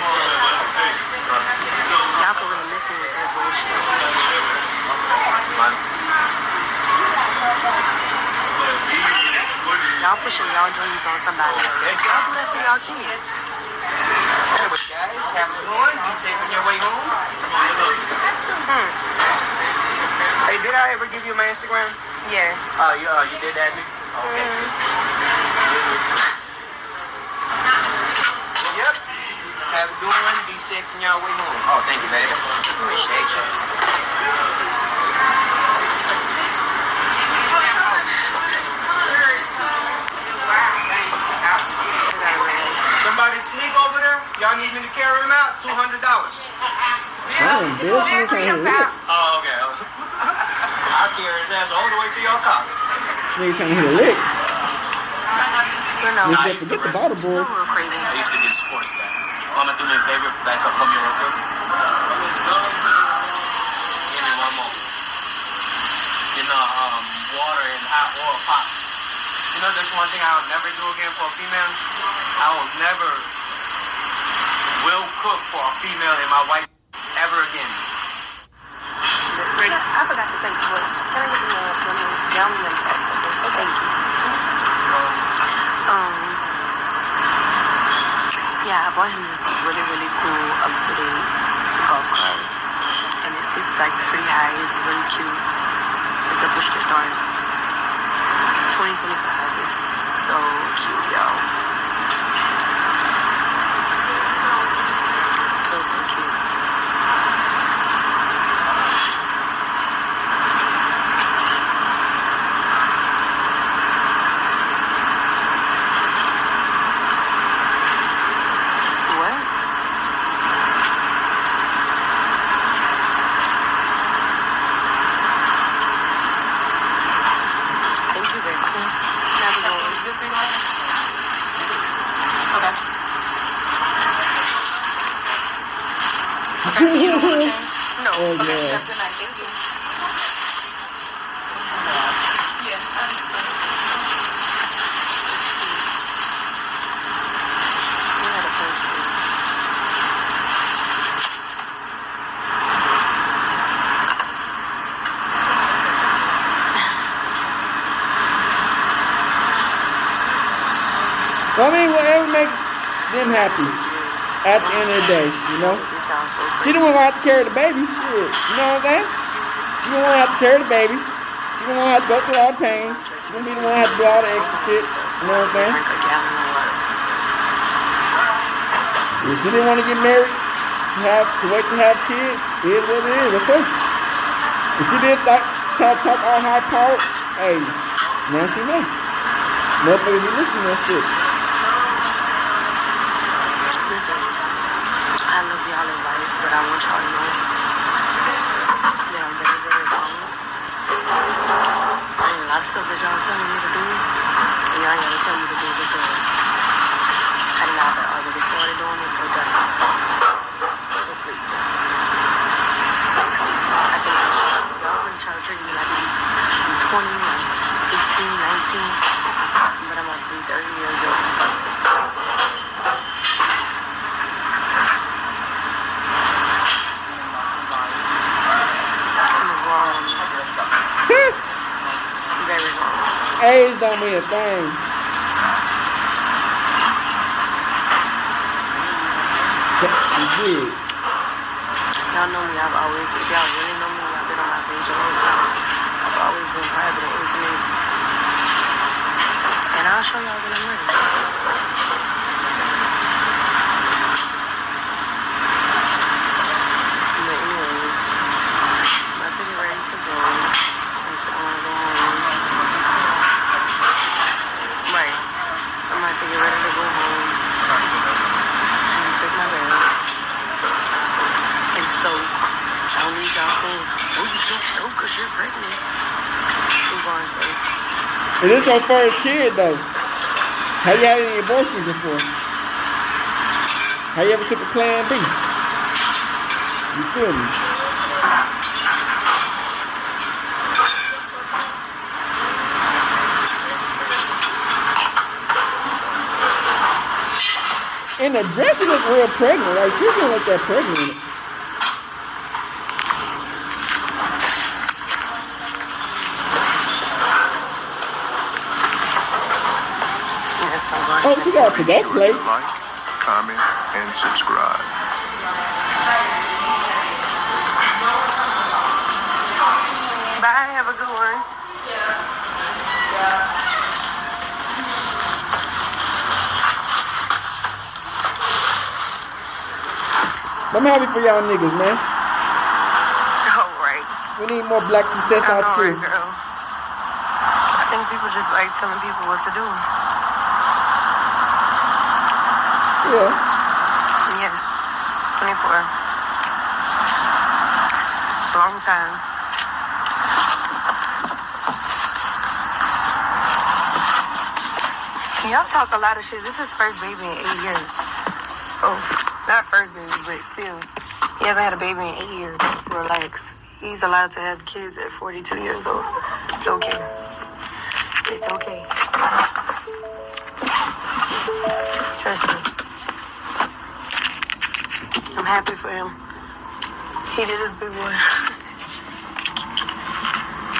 Y'all can really miss me with that bullshit. Y'all pushing y'all dreams on somebody else. Y'all do that for y'all kids. Anyway, guys, have a good one. Be safe on your way home. Hey, did I ever give you my Instagram? Yeah. You did that? Okay. Yep. Have a good one. Be safe on your way home. Oh, thank you, baby. Appreciate you. Somebody sleep over there? Y'all need me to carry him out? $200. Damn, bitch, you trying to hit a lick. Oh, okay. I'll carry his ass all the way to your car. Nigga trying to hit a lick. You know, They said forget the bottle boys. I used to get sports back. Mama, do me a favor, back up from your real quick. Give me one more. You know, water and that's one thing I'll never do again for a female. I will never will cook for a female in my wife ever again. I forgot to say to it. Can I get the yum sauce? Thank you. Yeah, I bought him this really, really cool up-to-date golf cart. And it's like pretty high. It's really cute. It's a push to start. 2025 is so cute, y'all. So cute. No. Oh, yeah. Thank you. Yeah. We had a person. Well, I mean, whatever makes them happy at the end of the day, you know? She don't want to have to carry the baby. Shit. You know what I'm saying? She don't want to have to carry the baby. She don't want to have to go through all the pain. She don't even want to have to do all the extra shit. You know what I'm saying? If she didn't want to get married, to wait to have kids, it is what it is. That's her. If she did try to talk all high power, hey, now she know. Motherfuckers be listening to that shit. I love y'all advice, but I want y'all to know that I'm very, very wrong. And a lot of stuff that y'all telling me to do, and y'all ain't gonna tell me to do because I did not already started doing it or done it. So please. I think y'all really try to treat me like I'm 20, like 18, 19, but I'm actually 30 years old. Very wrong. Age don't mean a thing. You did. Y'all know me, I've always, if y'all really know me, y'all been on my page all the time. I've always been private and intimate. And I'll show y'all when I'm ready. But anyways, I'm about to get ready to go. Right. I'm about to get ready to go home and take my bath and soak. I don't need y'all saying, oh, you can't soak because you're pregnant. I'm going to soak. And this your first kid, though. Have you had any abortions before? Have you ever took a Plan B? You feel me? And the dress look real pregnant. Like, she's gonna look that pregnant. Oh, she got to that place. Like, comment, and subscribe. Bye, have a good one. I'm happy for y'all niggas, man. All right. We need more black success out here. Girl. I think people just like telling people what to do. Yeah. Yes. 24. Long time. Y'all talk a lot of shit. This is his first baby in 8 years. So, not first baby, but still. He hasn't had a baby in 8 years. Relax. He's allowed to have kids at 42 years old. It's okay. It's okay. I'm happy for him. He did his big one.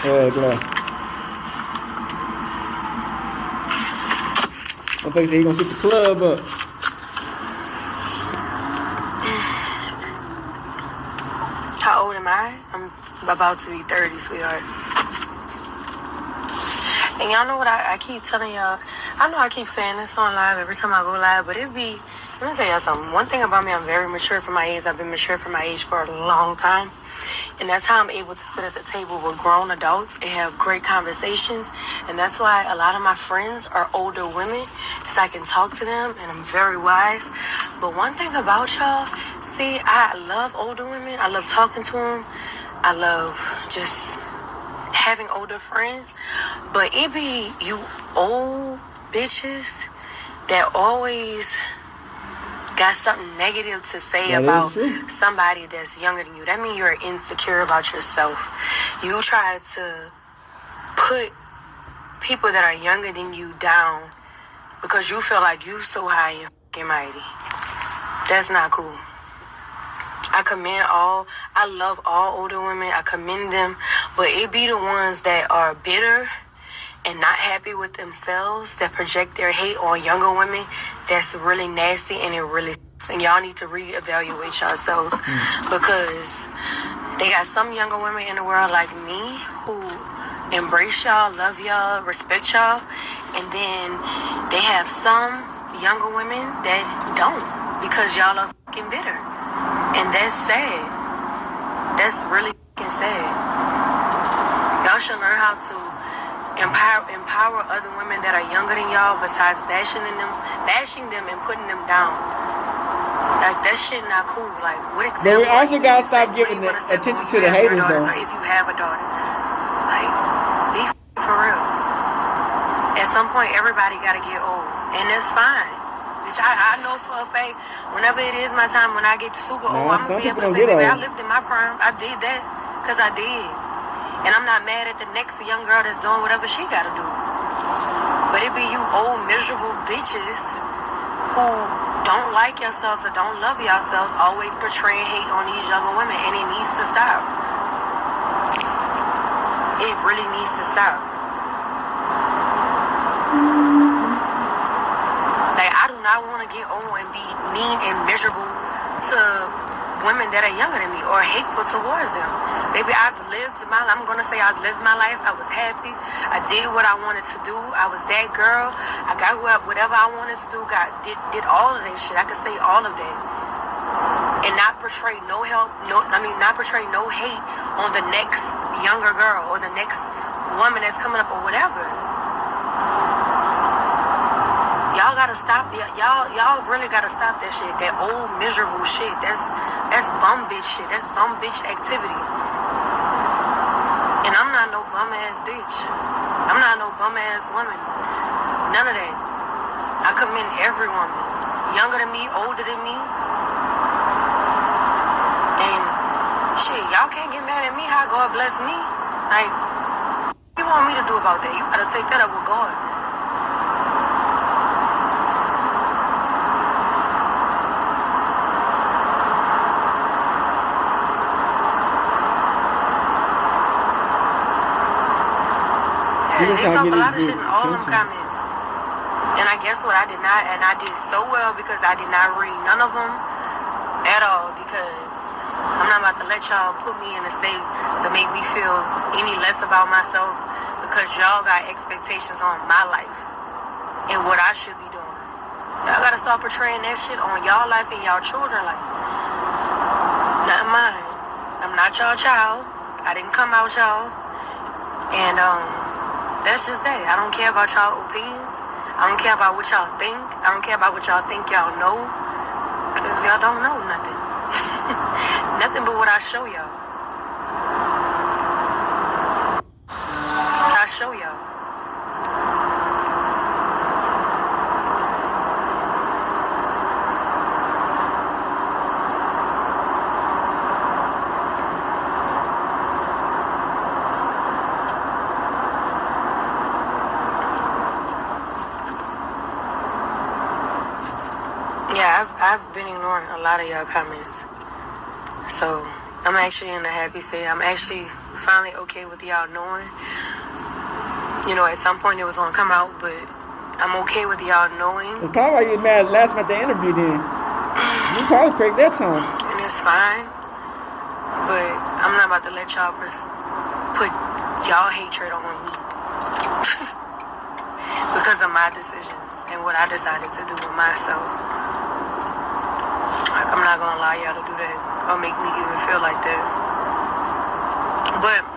Yeah, glad. I think he gonna shoot the club up. How old am I? I'm about to be 30, sweetheart. And y'all know what I keep telling y'all. I know I keep saying this on live every time I go live, but let me tell y'all something. One thing about me, I'm very mature for my age. I've been mature for my age for a long time. And that's how I'm able to sit at the table with grown adults and have great conversations. And that's why a lot of my friends are older women, because I can talk to them and I'm very wise. But one thing about y'all, see, I love older women. I love talking to them. I love just having older friends. But it be you old bitches that always got something negative to say about somebody that's younger than you. That means you're insecure about yourself. You try to put people that are younger than you down because you feel like you so high and fucking mighty. That's not cool. I love all older women. I commend them. But it be the ones that are bitter and not happy with themselves, that project their hate on younger women, that's really nasty, and it really sucks. And y'all need to reevaluate yourselves because they got some younger women in the world like me who embrace y'all, love y'all, respect y'all, and then they have some younger women that don't because y'all are fucking bitter. And that's sad. That's really fucking sad. Y'all should learn how to empower other women that are younger than y'all besides bashing them and putting them down. Like, that shit not cool. Like, what example? But we also gotta stop giving the attention to the haters, though. Or if you have a daughter. Like, be for real. At some point, everybody gotta get old. And that's fine. Bitch, I know for a fact, whenever it is my time, when I get super old, I'm gonna be able to say, baby, I lived in my prime. I did that. Because I did. And I'm not mad at the next young girl that's doing whatever she gotta do. But it be you old, miserable bitches who don't like yourselves or don't love yourselves always portraying hate on these younger women. And it needs to stop. It really needs to stop. Like, I do not want to get old and be mean and miserable to women that are younger than me or hateful towards them. Baby, I've lived my life. I'm going to say I've lived my life. I was happy. I did what I wanted to do. I was that girl. I got whatever I wanted to do. Did all of that shit. I could say all of that. And not portray not portray no hate on the next younger girl or the next woman that's coming up or whatever. Y'all gotta stop. Y'all really gotta stop that shit. That old miserable shit. That's bum bitch shit. That's bum bitch activity. And I'm not no bum ass bitch. I'm not no bum ass woman. None of that. I commend every woman, younger than me, older than me. And shit, y'all can't get mad at me. How God bless me. Like, what you want me to do about that? You gotta take that up with God. They talk a lot of shit in all them comments. And I guess what? I did so well because I did not read none of them at all, because I'm not about to let y'all put me in a state to make me feel any less about myself, because y'all got expectations on my life and what I should be doing. Y'all gotta start portraying that shit on y'all life and y'all children's life. Not mine. I'm not y'all child. I didn't come out y'all. And that's just that. I don't care about y'all opinions. I don't care about what y'all think. I don't care about what y'all think y'all know. Because y'all don't know nothing. Nothing but what I show y'all. What I show y'all. Yeah, Yeah, I've been ignoring a lot of y'all comments. So I'm actually in a happy state. I'm actually finally okay with y'all knowing. You know, at some point it was gonna come out, but I'm okay with y'all knowing. It's probably why you mad last minute the interview then. You probably cracked that time. And it's fine. But I'm not about to let y'all put y'all hatred on me. Because of my decisions and what I decided to do with myself. Like, I'm not gonna allow y'all to do that or make me even feel like that. But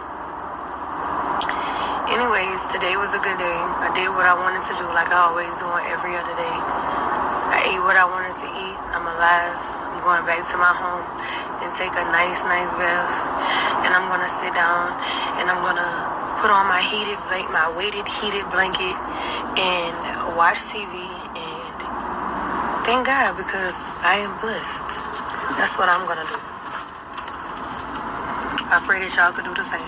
anyways, today was a good day. I did what I wanted to do like I always do on every other day. I ate what I wanted to eat. I'm alive. I'm going back to my home and take a nice bath. And I'm gonna sit down and I'm gonna put on my weighted heated blanket and watch TV and thank God because I am blessed. That's what I'm gonna do. I pray that y'all could do the same.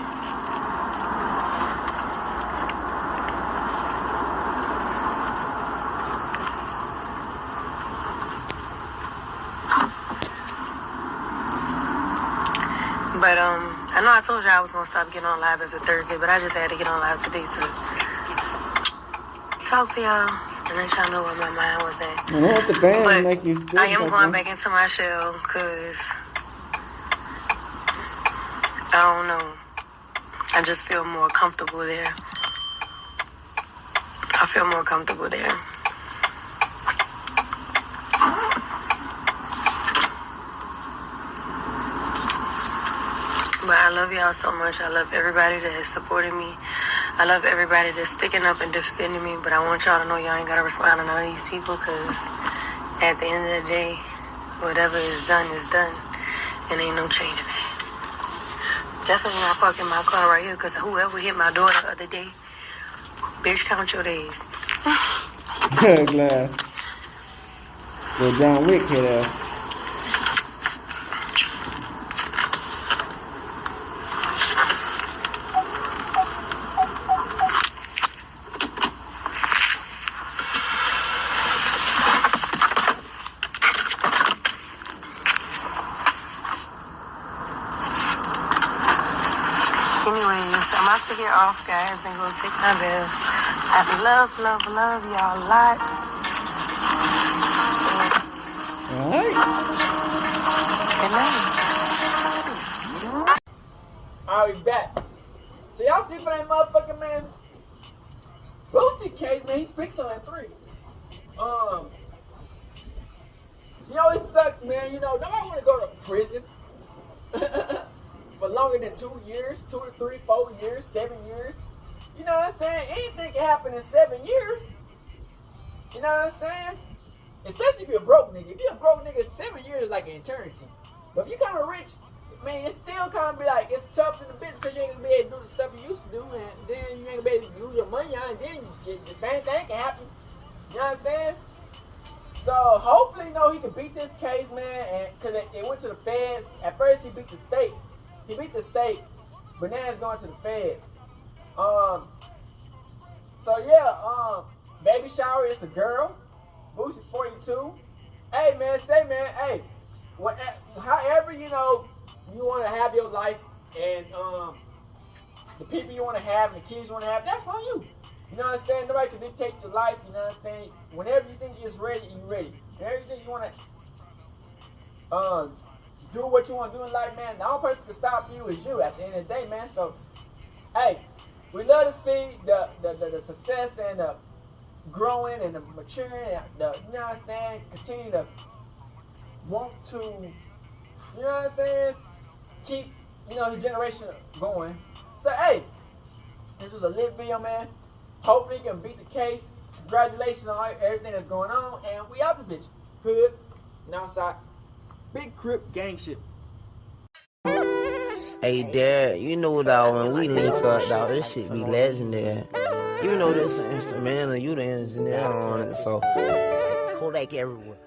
But I know I told you I was gonna stop getting on live after Thursday, but I just had to get on live today to talk to y'all and let y'all know where my mind was at. But I am going back into my shell because I don't know. I just feel more comfortable there. I feel more comfortable there. But I love y'all so much. I love everybody that has supported me. I love everybody that's sticking up and defending me. But I want y'all to know y'all ain't got to respond to none of these people because at the end of the day, whatever is done is done. And ain't no changing it. Definitely not parking my car right here because whoever hit my door the other day, bitch, count your days. Glad. Well, John Wick hit her. Anyways, I'm about to get off, guys, and go take my bath. I love y'all a lot. Alright. Good night. I'll be back. So y'all see for that motherfucking man? Boosie case, man, he speaks on that 3. You know, it sucks, man. You know, nobody want to go to prison for longer than 2 years, 2 to 3, 4 years, 7 years. You know what I'm saying? Anything can happen in 7 years. You know what I'm saying? Especially if you're a broke nigga. If you're a broke nigga, 7 years is like an eternity. But if you're kind of rich, man, it's still kind of be like, it's tough in the business because you ain't going to be able to do the stuff you used to do. And then you ain't going to be able to use your money on. And then the same thing can happen. You know what I'm saying? So hopefully, you know, he can beat this case, man. And because it went to the feds. At first, he beat the state. He beat the state. But now it's going to the feds. So yeah, baby shower is a girl. Boosie 42. Hey man, hey, however you know you want to have your life and the people you want to have and the kids you want to have, that's on you. You know what I'm saying? Nobody can dictate your life. You know what I'm saying? Whenever you think it's ready, you're ready. Whenever you think you want to do what you want to do in life, man, the only person can stop you is you at the end of the day, man. So, hey, we love to see the success and the growing and the maturing and the, you know what I'm saying, continue to want to, you know what I'm saying, keep, you know, his generation going. So, hey, this was a lit video, man. Hopefully he can beat the case. Congratulations on everything that's going on. And we out this bitch. Hood, Northside, Big Crip gang shit. Hey, Dad, you know, dog, when we link up, dog, this shit be legendary. You know this instrumental, you the engineer on it, so Kodak everywhere.